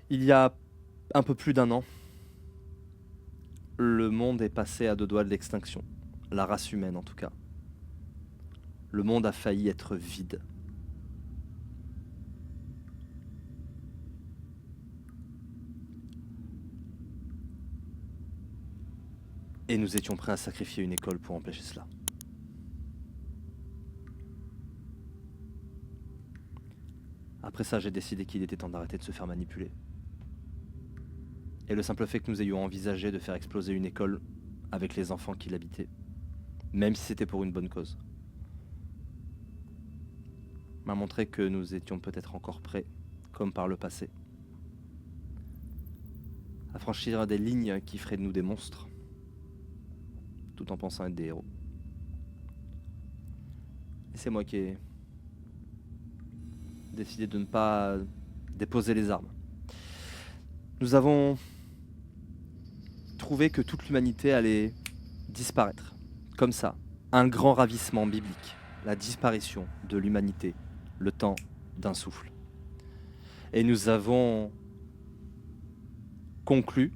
Il y a un peu plus d'1 an, le monde est passé à 2 doigts de l'extinction. La race humaine, en tout cas. Le monde a failli être vide. Et nous étions prêts à sacrifier une école pour empêcher cela. Après ça, j'ai décidé qu'il était temps d'arrêter de se faire manipuler. Et le simple fait que nous ayons envisagé de faire exploser une école avec les enfants qui l'habitaient, même si c'était pour une bonne cause, m'a montré que nous étions peut-être encore prêts, comme par le passé, à franchir des lignes qui feraient de nous des monstres, tout en pensant être des héros. Et c'est moi qui ai décidé de ne pas déposer les armes. Nous avons trouvé que toute l'humanité allait disparaître, comme ça, un grand ravissement biblique, la disparition de l'humanité, le temps d'un souffle. Et nous avons conclu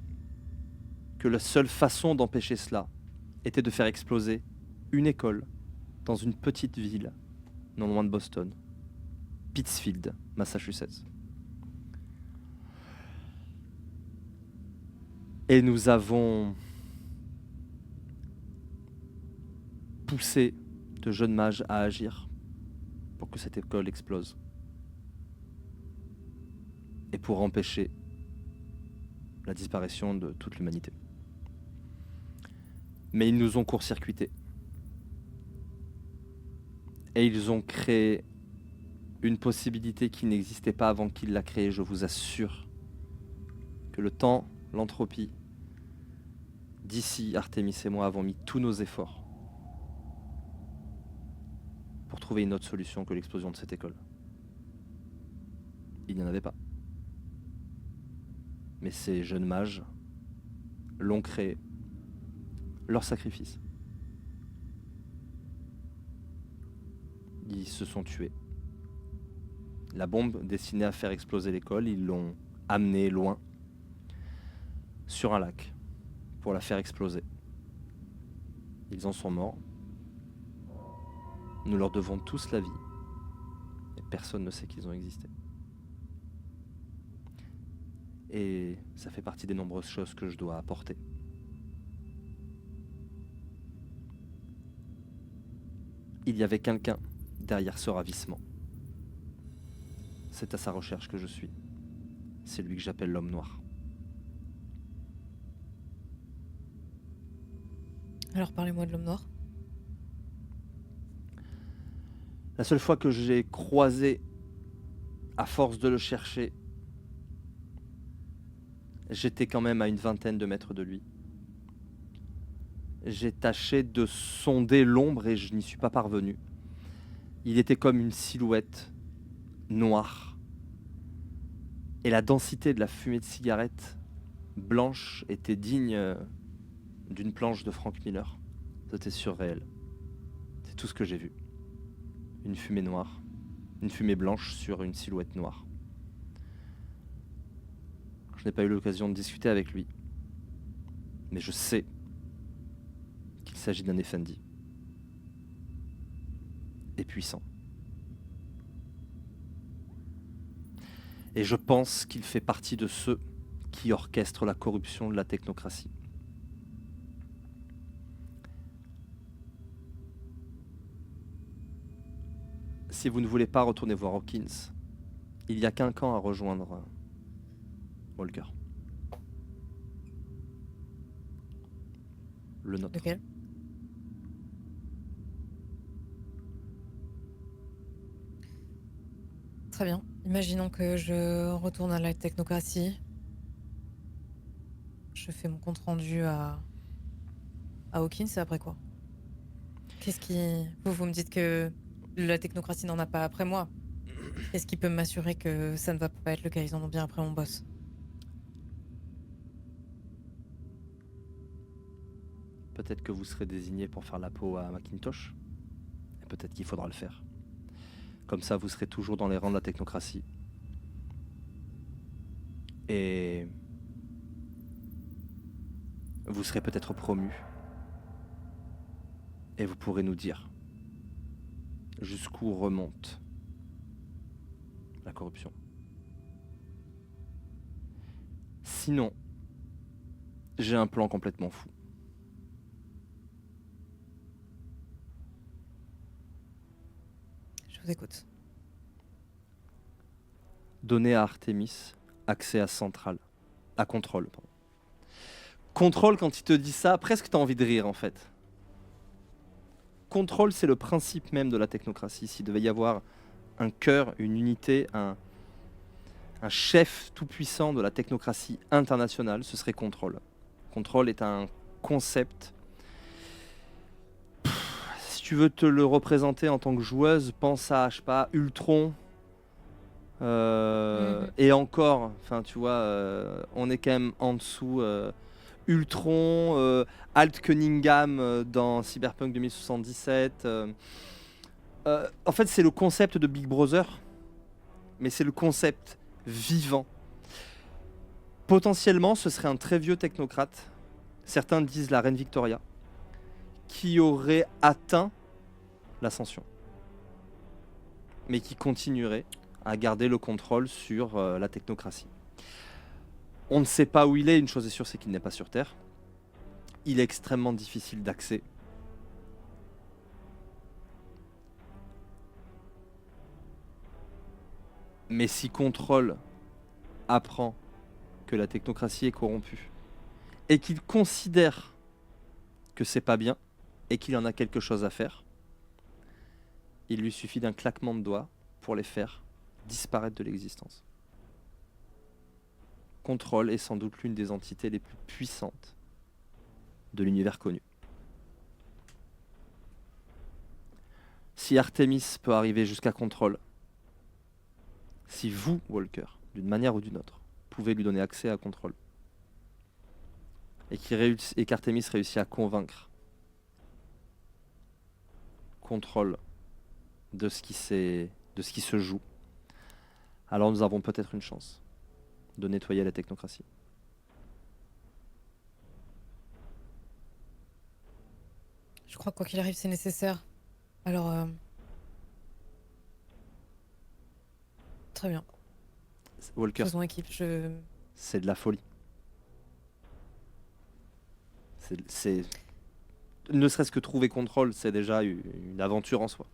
que la seule façon d'empêcher cela était de faire exploser une école dans une petite ville non loin de Boston, Pittsfield, Massachusetts. Et nous avons poussé de jeunes mages à agir pour que cette école explose. Et pour empêcher la disparition de toute l'humanité. Mais ils nous ont court-circuités. Et ils ont créé une possibilité qui n'existait pas avant qu'ils la créée. Je vous assure que le temps, l'entropie, d'ici Artemis et moi avons mis tous nos efforts pour trouver une autre solution que l'explosion de cette école. Il n'y en avait pas. Mais ces jeunes mages l'ont créé, leur sacrifice. Ils se sont tués. La bombe destinée à faire exploser l'école, ils l'ont amenée loin, sur un lac, pour la faire exploser. Ils en sont morts. Nous leur devons tous la vie. Et personne ne sait qu'ils ont existé. Et ça fait partie des nombreuses choses que je dois apporter. Il y avait quelqu'un derrière ce ravissement. C'est à sa recherche que je suis. C'est lui que j'appelle l'homme noir. Alors parlez-moi de l'homme noir. La seule fois que j'ai croisé, à force de le chercher, j'étais quand même à une vingtaine de mètres de lui. J'ai tâché de sonder l'ombre et je n'y suis pas parvenu. Il était comme une silhouette noire. Et la densité de la fumée de cigarette blanche était digne d'une planche de Frank Miller. C'était surréel. C'est tout ce que j'ai vu. Une fumée noire. Une fumée blanche sur une silhouette noire. Je n'ai pas eu l'occasion de discuter avec lui. Mais je sais qu'il s'agit d'un Effendi. Et puissant. Et je pense qu'il fait partie de ceux qui orchestrent la corruption de la technocratie. Si vous ne voulez pas retourner voir Hawkins, il y a qu'un camp à rejoindre, Walker. Le nôtre. Lequel? Très bien. Imaginons que je retourne à la technocratie. Je fais mon compte rendu à Hawkins, et après quoi? Qu'est-ce qui... Vous me dites que la technocratie n'en a pas après moi. Qu'est-ce qui peut m'assurer que ça ne va pas être le cas? Ils en ont bien après mon boss. Peut-être que vous serez désigné pour faire la peau à Macintosh. Et peut-être qu'il faudra le faire. Comme ça, vous serez toujours dans les rangs de la technocratie. Et vous serez peut-être promu. Et vous pourrez nous dire jusqu'où remonte la corruption. Sinon, j'ai un plan complètement fou. Je vous écoute. Donner à Artemis accès à Centrale, à Contrôle. Pardon. Contrôle, quand il te dit ça, presque t'as envie de rire en fait. Contrôle, c'est le principe même de la technocratie. S'il devait y avoir un cœur, une unité, un chef tout-puissant de la technocratie internationale, ce serait Contrôle. Contrôle est un concept. Si tu veux te le représenter en tant que joueuse, pense à, je sais pas, Ultron. Et encore, enfin tu vois, on est quand même en dessous. Ultron, Alt Cunningham dans Cyberpunk 2077. En fait, c'est le concept de Big Brother, mais c'est le concept vivant. Potentiellement, ce serait un très vieux technocrate, certains disent la reine Victoria, qui aurait atteint l'ascension, mais qui continuerait à garder le contrôle sur la technocratie. On ne sait pas où il est, une chose est sûre, c'est qu'il n'est pas sur Terre. Il est extrêmement difficile d'accès. Mais si Contrôle apprend que la technocratie est corrompue et qu'il considère que c'est pas bien et qu'il en a quelque chose à faire, il lui suffit d'un claquement de doigts pour les faire disparaître de l'existence. Contrôle est sans doute l'une des entités les plus puissantes de l'univers connu. Si Artemis peut arriver jusqu'à Contrôle, si vous, Walker, d'une manière ou d'une autre, pouvez lui donner accès à Contrôle, et qu'Artemis réussit à convaincre Contrôle de ce qui se joue, alors nous avons peut-être une chance de nettoyer la technocratie. Je crois que quoi qu'il arrive, c'est nécessaire. Alors, très bien. Walker, Faisons équipe. c'est de la folie. C'est ne serait-ce que trouver Contrôle, c'est déjà une aventure en soi.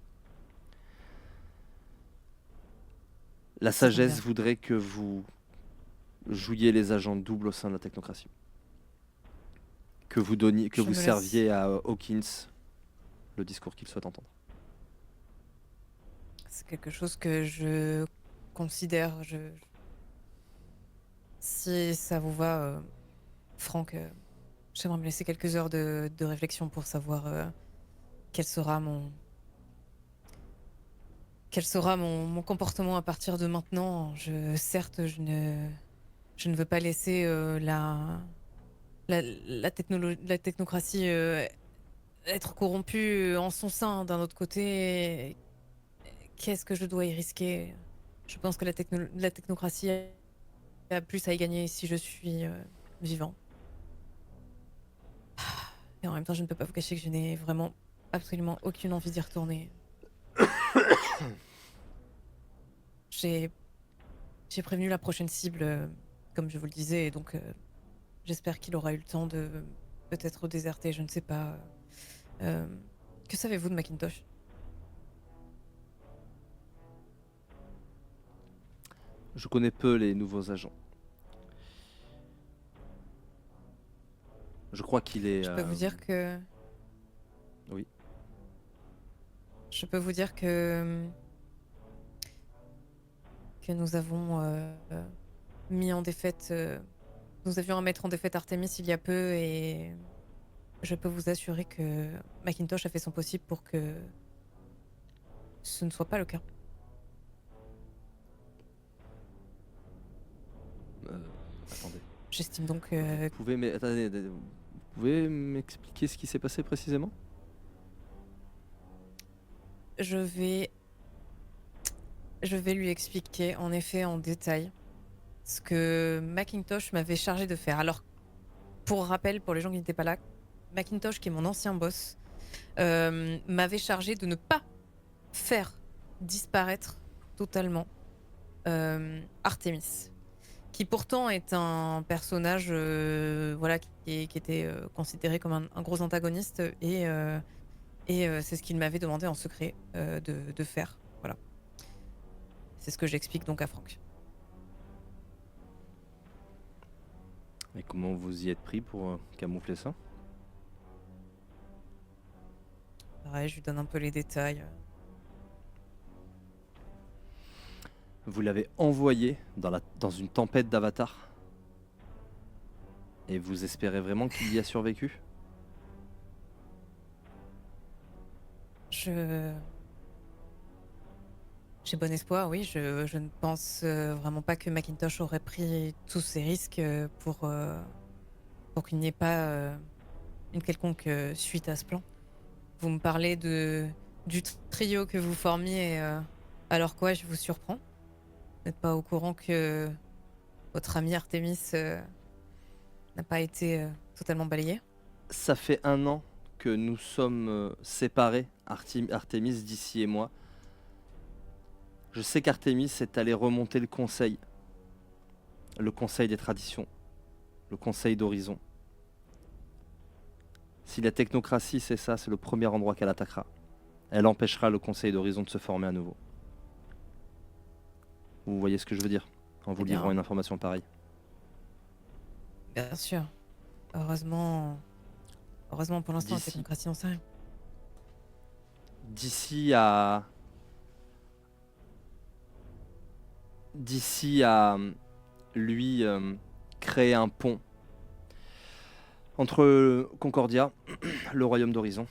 La Ça tombe sagesse bien. voudrait que vous jouiez les agents doubles au sein de la technocratie. Que vous donniez, que Je vous me laisse. serviez à Hawkins le discours qu'il souhaite entendre. C'est quelque chose que je considère. Si ça vous va, Franck, j'aimerais me laisser quelques heures de réflexion pour savoir quel sera mon comportement à partir de maintenant. Certes, je ne veux pas laisser la technocratie être corrompue en son sein. D'un autre côté, qu'est-ce que je dois y risquer? Je pense que la technocratie a plus à y gagner si je suis vivant. Et en même temps, je ne peux pas vous cacher que je n'ai vraiment absolument aucune envie d'y retourner. J'ai prévenu la prochaine cible, comme je vous le disais, et donc j'espère qu'il aura eu le temps de peut-être déserter, je ne sais pas. Que savez-vous de Macintosh? Je connais peu les nouveaux agents. Je crois qu'il est... Je peux vous dire que... Oui. Je peux vous dire que nous avons mis en défaite... nous avions à mettre en défaite Artemis il y a peu et je peux vous assurer que Macintosh a fait son possible pour que ce ne soit pas le cas. Attendez. J'estime donc Vous pouvez m'expliquer ce qui s'est passé précisément? je vais lui expliquer en effet en détail ce que Macintosh m'avait chargé de faire. Alors, pour rappel, pour les gens qui n'étaient pas là, Macintosh, qui est mon ancien boss, m'avait chargé de ne pas faire disparaître totalement Artemis, qui pourtant est un personnage voilà, qui était considéré comme un gros antagoniste, et c'est ce qu'il m'avait demandé en secret de faire. Voilà. C'est ce que j'explique donc à Franck. Et comment vous y êtes pris pour camoufler ça? Pareil, je lui donne un peu les détails. Vous l'avez envoyé dans une tempête d'avatar? Et vous espérez vraiment qu'il y a survécu? J'ai bon espoir, oui. Je ne pense vraiment pas que Macintosh aurait pris tous ces risques pour qu'il n'y ait pas une quelconque suite à ce plan. Vous me parlez du trio que vous formiez, alors quoi, je vous surprends? Vous n'êtes pas au courant que votre ami Artemis n'a pas été totalement balayé? Ça fait 1 an que nous sommes séparés, Artemis d'ici et moi. Je sais qu'Artemis est allé remonter le conseil des traditions, le conseil d'horizon. Si la technocratie c'est ça, c'est le premier endroit qu'elle attaquera. Elle empêchera le conseil d'horizon de se former à nouveau. Vous voyez ce que je veux dire en vous Eh bien, livrant une information pareille? bien sûr. Heureusement pour l'instant, la D'ici technocratie n'en sait rien. d'ici à lui créer un pont entre Concordia, le royaume d'Horizon,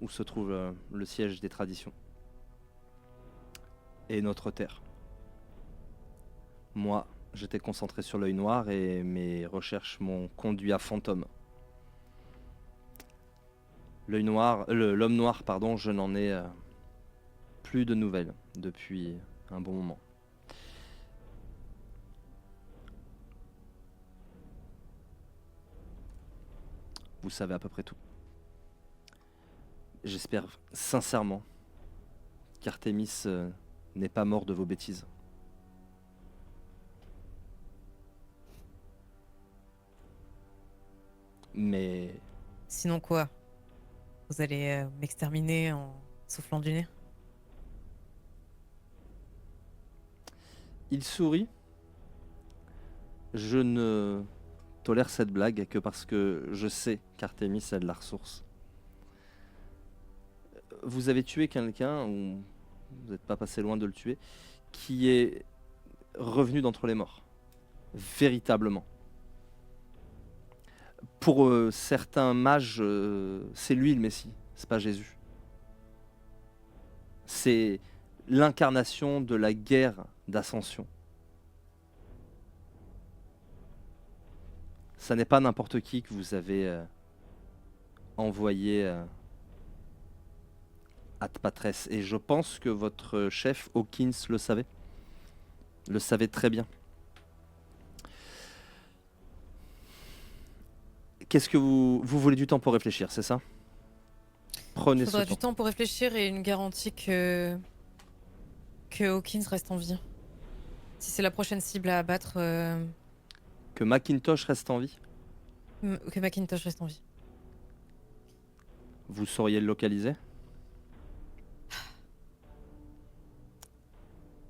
où se trouve le siège des traditions, et notre terre. Moi, j'étais concentré sur l'œil noir et mes recherches m'ont conduit à Fantôme. L'homme noir, pardon, je n'en ai plus de nouvelles depuis un bon moment. Vous savez à peu près tout. J'espère sincèrement qu'Artemis n'est pas mort de vos bêtises. Mais Sinon quoi? Vous allez m'exterminer en soufflant du nez? il sourit. Je ne tolère cette blague que parce que je sais qu'Artemis a de la ressource. Vous avez tué quelqu'un, ou vous n'êtes pas passé loin de le tuer, qui est revenu d'entre les morts. Véritablement. Pour certains mages, c'est lui le Messie, c'est pas Jésus. C'est l'incarnation de la guerre d'ascension. Ça n'est pas n'importe qui que vous avez envoyé à Patresse. Et je pense que votre chef, Hawkins, le savait très bien. Qu'est-ce que vous voulez du temps pour réfléchir, c'est ça? Il Prenez ce faudra du temps. temps pour réfléchir et une garantie que Hawkins reste en vie. Si c'est la prochaine cible à abattre, Que Macintosh reste en vie, que Macintosh reste en vie. vous sauriez le localiser?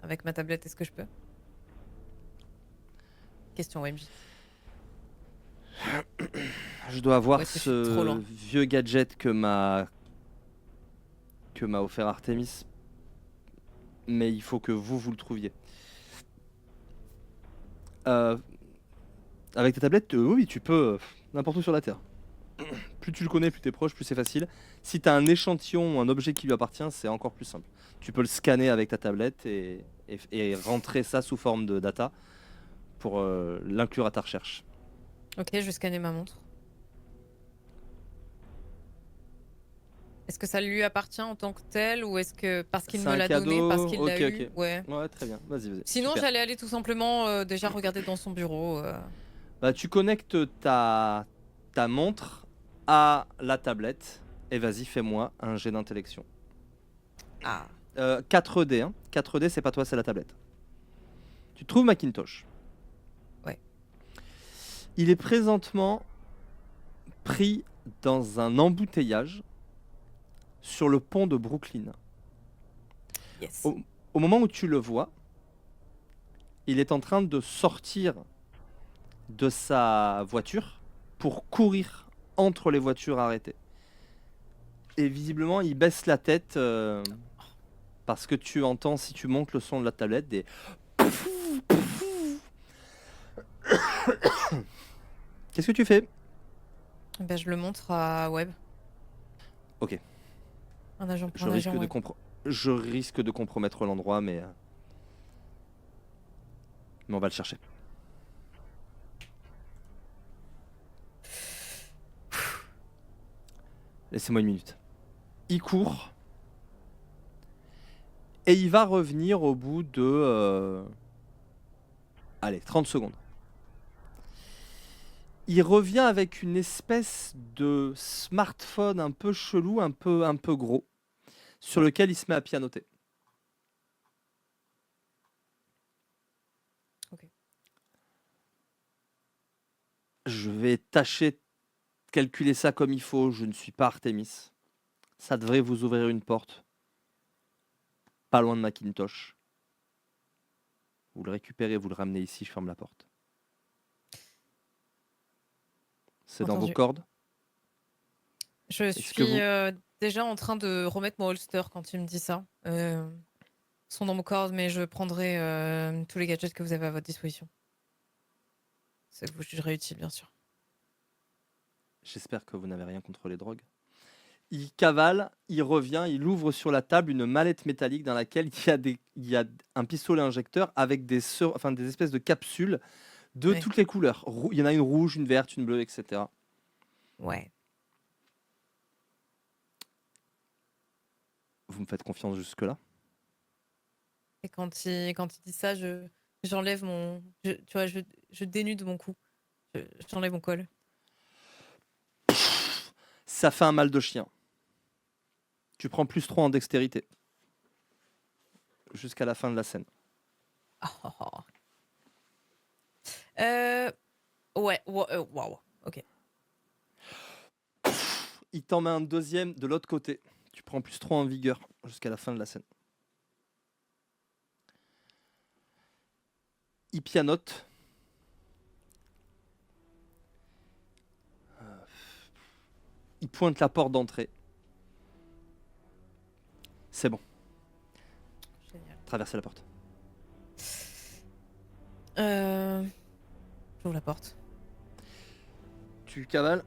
Avec ma tablette, est-ce que je peux? Question OMJ. Je dois avoir Ou est-ce que je suis trop ce loin? vieux gadget que m'a offert Artemis, mais il faut que vous le trouviez. Avec ta tablette, oui, tu peux n'importe où sur la Terre. Plus tu le connais, plus t'es proche, plus c'est facile. Si t'as un échantillon ou un objet qui lui appartient, c'est encore plus simple. Tu peux le scanner avec ta tablette et rentrer ça sous forme de data pour l'inclure à ta recherche. Ok, je vais scanner ma montre. Est-ce que ça lui appartient en tant que tel ou est-ce que parce qu'il C'est me un l'a donné, parce cadeau? qu'il l'a OK, eu? OK. Ouais. Ouais, très bien. Vas-y, vas-y. Sinon, Super. j'allais aller tout simplement, déjà regarder dans son bureau, Bah, tu connectes ta montre à la tablette et vas-y, fais-moi un jet d'intellection. Ah, 4D, hein. 4D, c'est pas toi, c'est la tablette. Tu trouves Macintosh. ouais. Il est présentement pris dans un embouteillage sur le pont de Brooklyn. Yes. Au moment où tu le vois, il est en train de sortir de sa voiture pour courir entre les voitures arrêtées. Et visiblement, il baisse la tête parce que tu entends, si tu montes le son de la tablette, des... Qu'est-ce que tu fais? Ben, je le montre à Webb, Ok, un agent pour je un agent risque de, Webb. je risque de compromettre l'endroit, mais on va le chercher. Laissez-moi une minute. Il court et il va revenir au bout de... allez, 30 secondes. Il revient avec une espèce de smartphone un peu chelou, un peu gros, sur lequel il se met à pianoter. Ok. Je vais tâcher de calculer ça comme il faut. Je ne suis pas Artemis. Ça devrait vous ouvrir une porte. Pas loin de Macintosh. Vous le récupérez, vous le ramenez ici, je ferme la porte. C'est dans vos Entendu. cordes. Je Est-ce que suis vous... déjà en train de remettre mon holster quand tu me dis ça. Sont dans mon corps, mais je prendrai tous les gadgets que vous avez à votre disposition. C'est que vous jugerez utile, bien sûr. J'espère que vous n'avez rien contre les drogues. Il cavale, il revient, il ouvre sur la table une mallette métallique dans laquelle il y a un pistolet injecteur avec des espèces de capsules de Ouais. toutes les couleurs. Il y en a une rouge, une verte, une bleue, etc. Ouais. Vous me faites confiance jusque-là? Et quand il dit ça, j'enlève mon... tu vois, je dénude mon cou. J'enlève mon col. Ça fait un mal de chien. Tu prends +3 en dextérité. Jusqu'à la fin de la scène. Ouais, waouh. Ok. Il t'en met un deuxième de l'autre côté. Tu prends +3 en vigueur jusqu'à la fin de la scène. Il pianote. Il pointe la porte d'entrée. C'est bon, Génial. traversez la porte. J'ouvre la porte. Tu cavales.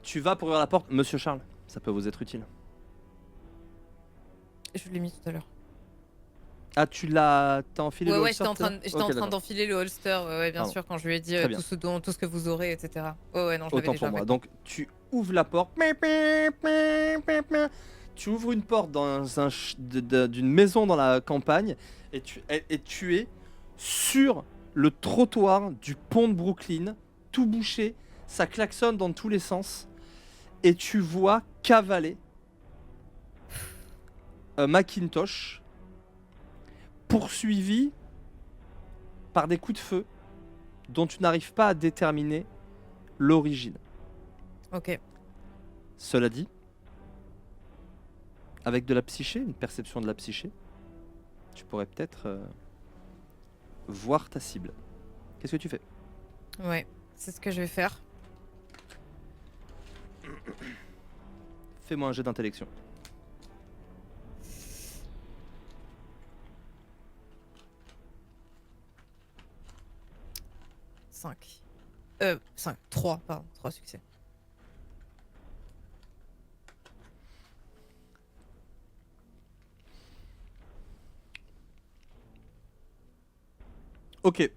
Tu vas pour ouvrir la porte. Monsieur Charles, ça peut vous être utile. Je l'ai mis tout à l'heure. Ah, t'as enfilé le Ouais, holster, j'étais en c'est ça? train, Ok, d'accord. d'enfiler le holster, ouais, bien Pardon. sûr, quand je lui ai dit Très bien. tout ce que vous aurez, etc. Ouais, non, je l'avais Autant déjà pour moi. avec moi. Donc, tu ouvres la porte. Tu ouvres une porte dans d'une maison dans la campagne et tu es sur le trottoir du pont de Brooklyn, tout bouché. Ça klaxonne dans tous les sens. Et tu vois cavaler Macintosh, poursuivi par des coups de feu dont tu n'arrives pas à déterminer l'origine. Ok. Cela dit, avec de la psyché, une perception de la psyché, tu pourrais peut-être voir ta cible. Qu'est-ce que tu fais? Ouais, c'est ce que je vais faire. Fais-moi un jet d'intellection. Cinq. 3, pardon. 3 succès. Ok.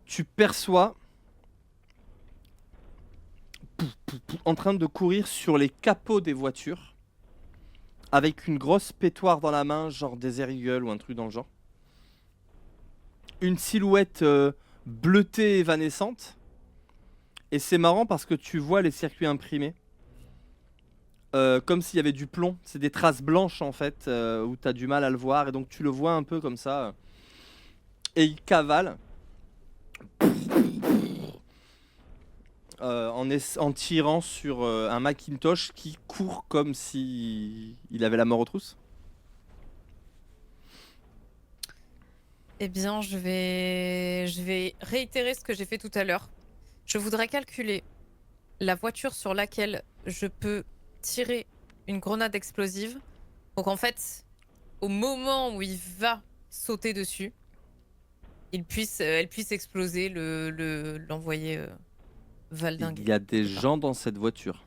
Tu perçois en train de courir sur les capots des voitures avec une grosse pétoire dans la main, genre Desert Eagle ou un truc dans le genre. Une silhouette bleutée évanescente. Et c'est marrant parce que tu vois les circuits imprimés. Comme s'il y avait du plomb. C'est des traces blanches en fait, où tu as du mal à le voir. Et donc tu le vois un peu comme ça. Et il cavale. En tirant sur un Macintosh qui court comme si il avait la mort aux trousses. Eh bien, je vais réitérer ce que j'ai fait tout à l'heure. Je voudrais calculer la voiture sur laquelle je peux tirer une grenade explosive pour qu'en fait, au moment où il va sauter dessus, elle puisse exploser, l'envoyer Il valdinguer. y a des C'est ça. gens dans cette voiture.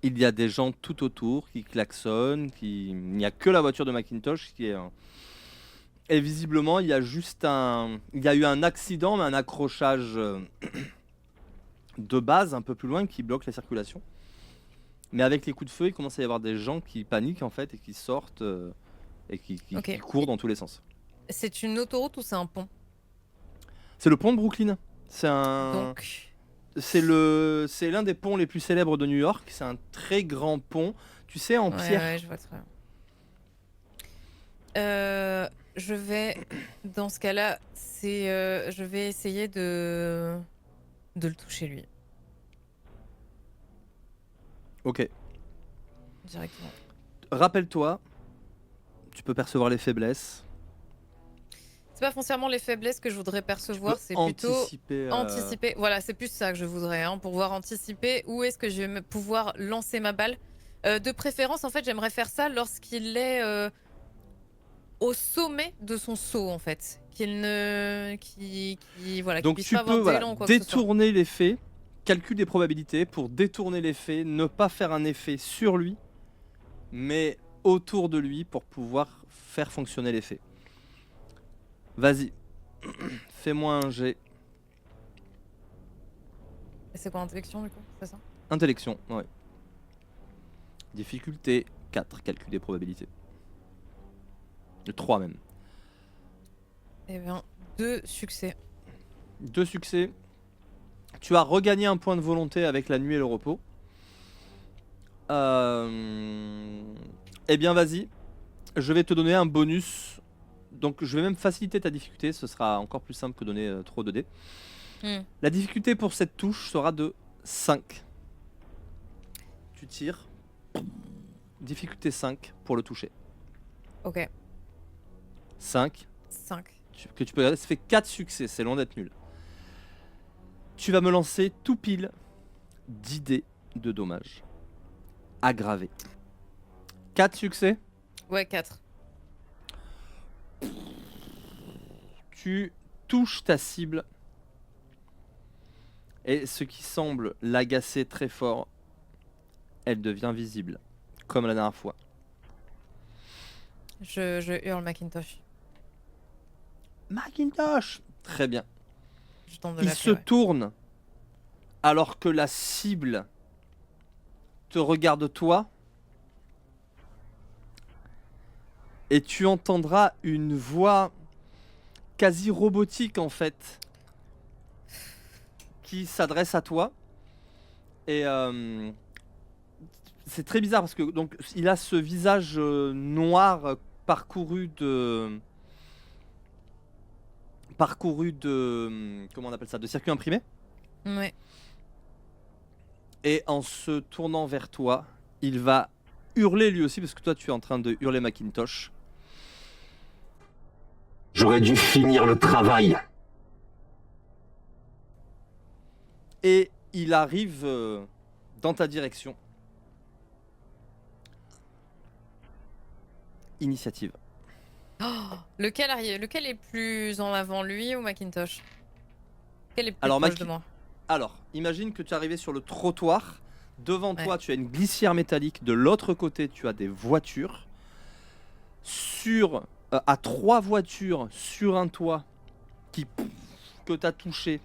Il y a des gens tout autour qui klaxonnent. Il n'y a que la voiture de Macintosh qui est. Et visiblement, il y a eu un accident, mais un accrochage de base un peu plus loin qui bloque la circulation. Mais avec les coups de feu, il commence à y avoir des gens qui paniquent en fait et qui sortent et qui Ok. courent dans tous les sens. C'est une autoroute ou c'est un pont? C'est le pont de Brooklyn. C'est Donc, l'un des ponts les plus célèbres de New York. C'est un très grand pont, tu sais, en pierre. ouais, je vois très bien. Je vais, dans ce cas-là, je vais essayer de le toucher lui Ok. directement. Rappelle-toi, tu peux percevoir les faiblesses. C'est pas foncièrement les faiblesses que je voudrais Tu percevoir, peux c'est plutôt anticiper. anticiper. Voilà, c'est plus ça que je voudrais, hein, pour pouvoir anticiper où est-ce que je vais pouvoir lancer ma balle. De préférence, en fait, j'aimerais faire ça lorsqu'il est au sommet de son saut, en fait. Voilà, qu'il Donc puisse tu pas avoir peux d'élan ou quoi que ce soit. détourner l'effet, calcul des probabilités pour détourner l'effet, ne pas faire un effet sur lui, mais autour de lui pour pouvoir faire fonctionner l'effet. Vas-y, fais-moi un jet. Et c'est quoi intellection, du coup? C'est ça? Intellection, ouais. Difficulté 4, calcul des probabilités. 3 même. Eh bien, 2 succès. 2 succès. Tu as regagné un point de volonté avec la nuit et le repos. Eh bien, vas-y. Je vais te donner un bonus. Donc, je vais même faciliter ta difficulté. Ce sera encore plus simple que donner trop de dés. La difficulté pour cette touche sera de 5. Tu tires. Difficulté 5 pour le toucher. Ok, 5. 5. Que tu peux regarder, ça fait 4 succès. C'est loin d'être nul. Tu vas me lancer tout pile 10 dés de dommages. Aggravés. 4 succès. Ouais, 4. Tu touches ta cible. Et ce qui semble l'agacer très fort, elle devient visible. Comme la dernière fois. Je hurle Macintosh. Macintosh! Très bien. Je tente de Il l'appeler, se ouais. tourne alors que la cible te regarde toi. Et tu entendras une voix quasi robotique en fait qui s'adresse à toi. Et c'est très bizarre parce que donc il a ce visage noir parcouru de comment on appelle ça, de circuits imprimés. Ouais. Et en se tournant vers toi, il va hurler lui aussi parce que toi tu es en train de hurler Macintosh. J'aurais dû finir le travail. Et il arrive dans ta direction. Initiative. Lequel est plus en avant, lui ou Macintosh? Quel est plus Alors, proche de moi? Alors, imagine que tu es arrivé sur le trottoir. Devant Ouais. toi, tu as une glissière métallique. De l'autre côté, tu as des voitures. À 3 voitures sur un toit que tu as touché.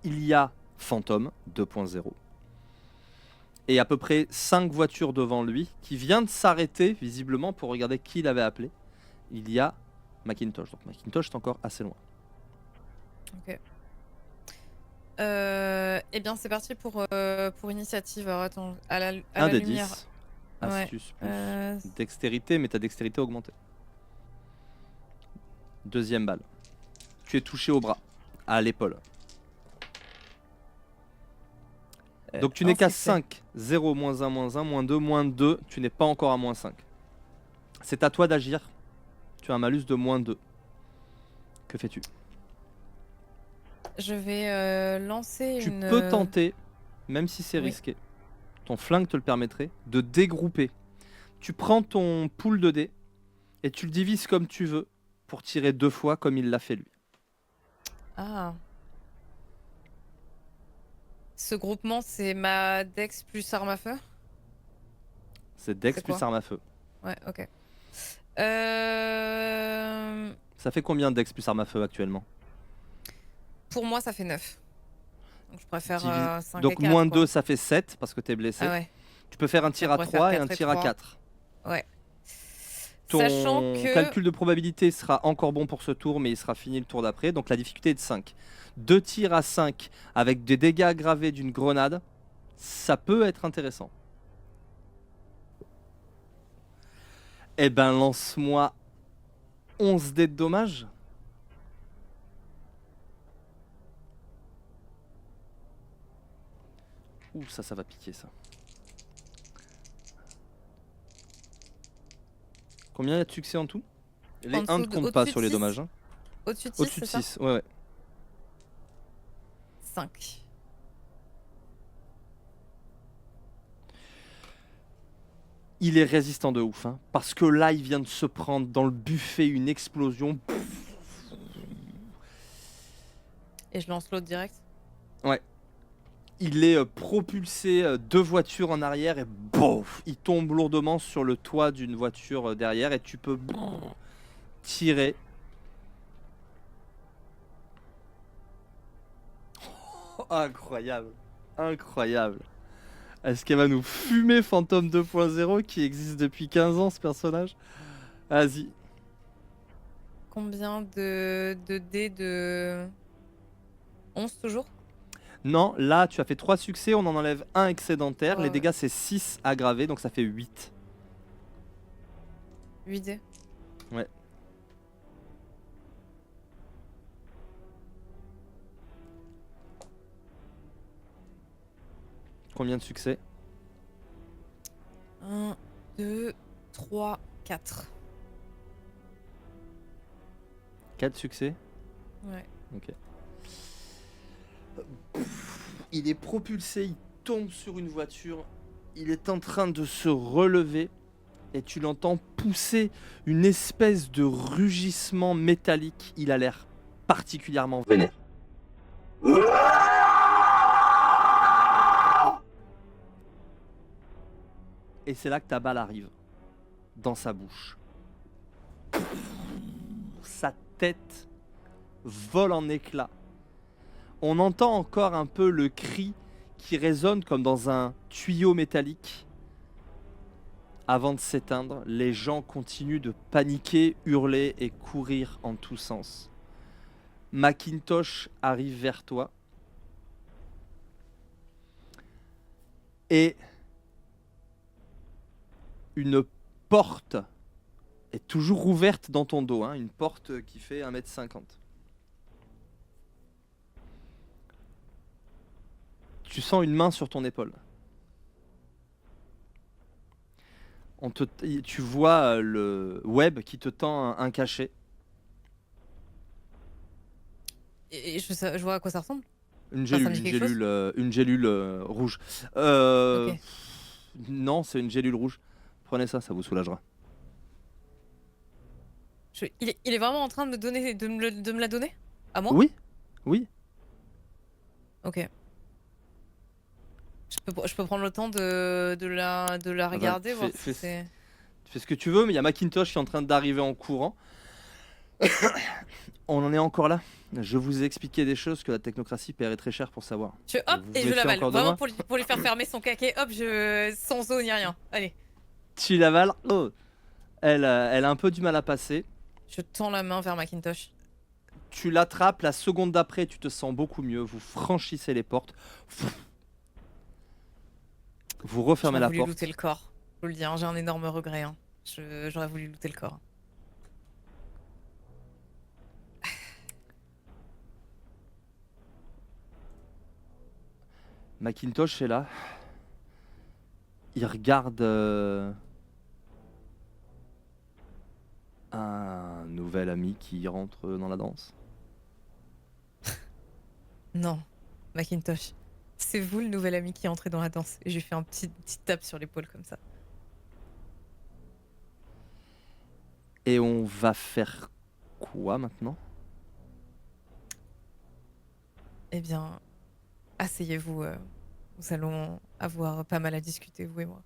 il y a Fantôme 2.0 et à peu près 5 voitures devant lui qui vient de s'arrêter visiblement pour regarder qui il avait appelé. Il y a Macintosh. Donc Macintosh est encore assez loin. Ok. Eh bien, c'est parti pour initiative. Alors, attends, à Un la des lumière. 10. Ouais. Astuce plus Euh, dextérité, mais ta dextérité a augmenté. Deuxième balle. Tu es touché au bras, à l'épaule. Donc tu n'es qu'à succès. 5. 0, moins 1, moins 1, moins 2, moins 2. Tu n'es pas encore à moins 5. C'est à toi d'agir. Tu as un malus de moins 2. Que fais-tu? Je vais lancer Tu une. peux tenter, même si c'est Oui. risqué, ton flingue te le permettrait, de dégrouper. Tu prends ton pool de dés et tu le divises comme tu veux pour tirer 2 fois comme il l'a fait lui. Ah. Ce groupement, c'est ma Dex plus arme à feu? C'est Dex C'est plus quoi? arme à feu. Ouais, ok. Euh, Ça fait combien Dex plus arme à feu actuellement? Pour moi, ça fait 9. Donc, je préfère Divise- 5 et Donc 4, moins quoi. 2, ça fait 7 parce que t'es blessé. Ah ouais, Tu peux faire un tir à pourrait faire 3 et 4 un et tir à 3. 4. Ouais. Ton Sachant que... calcul de probabilité sera encore bon pour ce tour, mais il sera fini le tour d'après. Donc la difficulté est de 5. 2 tirs à 5 avec des dégâts aggravés d'une grenade, ça peut être intéressant. Eh ben lance-moi 11 dés de dommages. Ouh, ça va piquer ça. Combien il y a de succès en tout? Les En 1 ne dessous de- comptent pas au-dessus sur de les 6? dommages. Hein. Au-dessus de 6, Au-dessus c'est de ça? 6, ouais. 5. Il est résistant de ouf, hein, parce que là, il vient de se prendre dans le buffet une explosion. Et je lance l'autre direct? Il est propulsé 2 voitures en arrière et bouf, il tombe lourdement sur le toit d'une voiture derrière et tu peux tirer. Oh, incroyable, incroyable. Est-ce qu'elle va nous fumer Phantom 2.0 qui existe depuis 15 ans ce personnage? Vas-y. Combien de dés de... 11 toujours? Non, là tu as fait 3 succès, on en enlève un excédentaire. Ouais, Les ouais. dégâts c'est 6 aggravés, donc ça fait 8. 8 dés? Ouais. Combien de succès? 1, 2, 3, 4. 4 succès. Ouais. Ok. Il est propulsé, il tombe sur une voiture, il est en train de se relever et tu l'entends pousser une espèce de rugissement métallique. Il a l'air particulièrement vénère. Et c'est là que ta balle arrive dans sa bouche. Sa tête vole en éclats. On entend encore un peu le cri qui résonne comme dans un tuyau métallique. Avant de s'éteindre, les gens continuent de paniquer, hurler et courir en tous sens. Macintosh arrive vers toi. Et une porte est toujours ouverte dans ton dos, hein, une porte qui fait 1,50 m. Tu sens une main sur ton épaule. Tu vois le web qui te tend un cachet. Et je vois à quoi ça ressemble? Une Ça me gélule, dit quelque chose une gélule rouge. Ok. Non, c'est une gélule rouge. Prenez ça, ça vous soulagera. Il est vraiment en train de me donner, de me la donner? À moi? Oui, oui. Ok. Je peux prendre le temps de la regarder, voir si c'est... Tu fais ce que tu veux, mais il y a Macintosh qui est en train d'arriver en courant. On en est encore là. Je vous ai expliqué des choses que la technocratie paierait très cher pour savoir. Je hop Vous et je méfiez l'avale. encore de Vraiment moi pour lui faire fermer son caquet. Hop, sans eau ni rien. Allez. Tu l'avales. Oh. Elle a un peu du mal à passer. Je tends la main vers Macintosh. Tu l'attrapes, la seconde d'après, tu te sens beaucoup mieux. Vous franchissez les portes. Vous refermez J'aurais la voulu porte. looter le corps. Je vous le dis, hein, j'ai un énorme regret. Hein. J'aurais voulu looter le corps. Macintosh est là. Il regarde un nouvel ami qui rentre dans la danse. Non, Macintosh. C'est vous le nouvel ami qui est entré dans la danse. Et je lui fais un petit tape sur l'épaule comme ça. Et on va faire quoi maintenant? Eh bien, asseyez-vous. Nous allons avoir pas mal à discuter, vous et moi.